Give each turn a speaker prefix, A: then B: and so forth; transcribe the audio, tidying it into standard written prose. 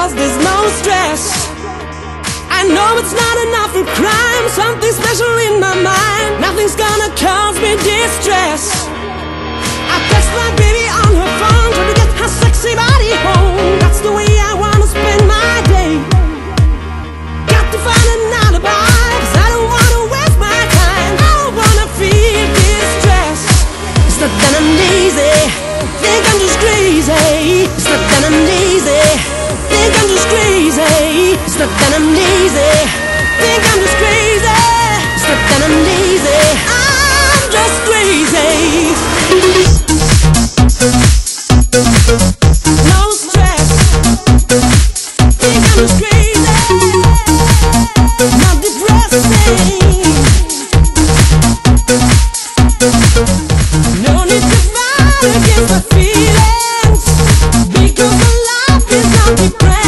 A: cause there's no stress. I know it's not enough for crime, something special in my mind. Nothing's gonna cause me distress. I text my baby on her phone, trying to get her sexy body home. That's the way I wanna spend my day. Got to find an alibi, cause I don't wanna waste my time. I don't wanna feel distress. It's not that I'm lazy, think I'm just crazy. It's not that I'm lazy, think I'm just crazy. It's not that I'm lazy, think I'm just crazy. It's not that I'm lazy, I'm just crazy. No stress, think I'm just crazy. Not depressing. No need to fight against my feelings, because my life is not depressing.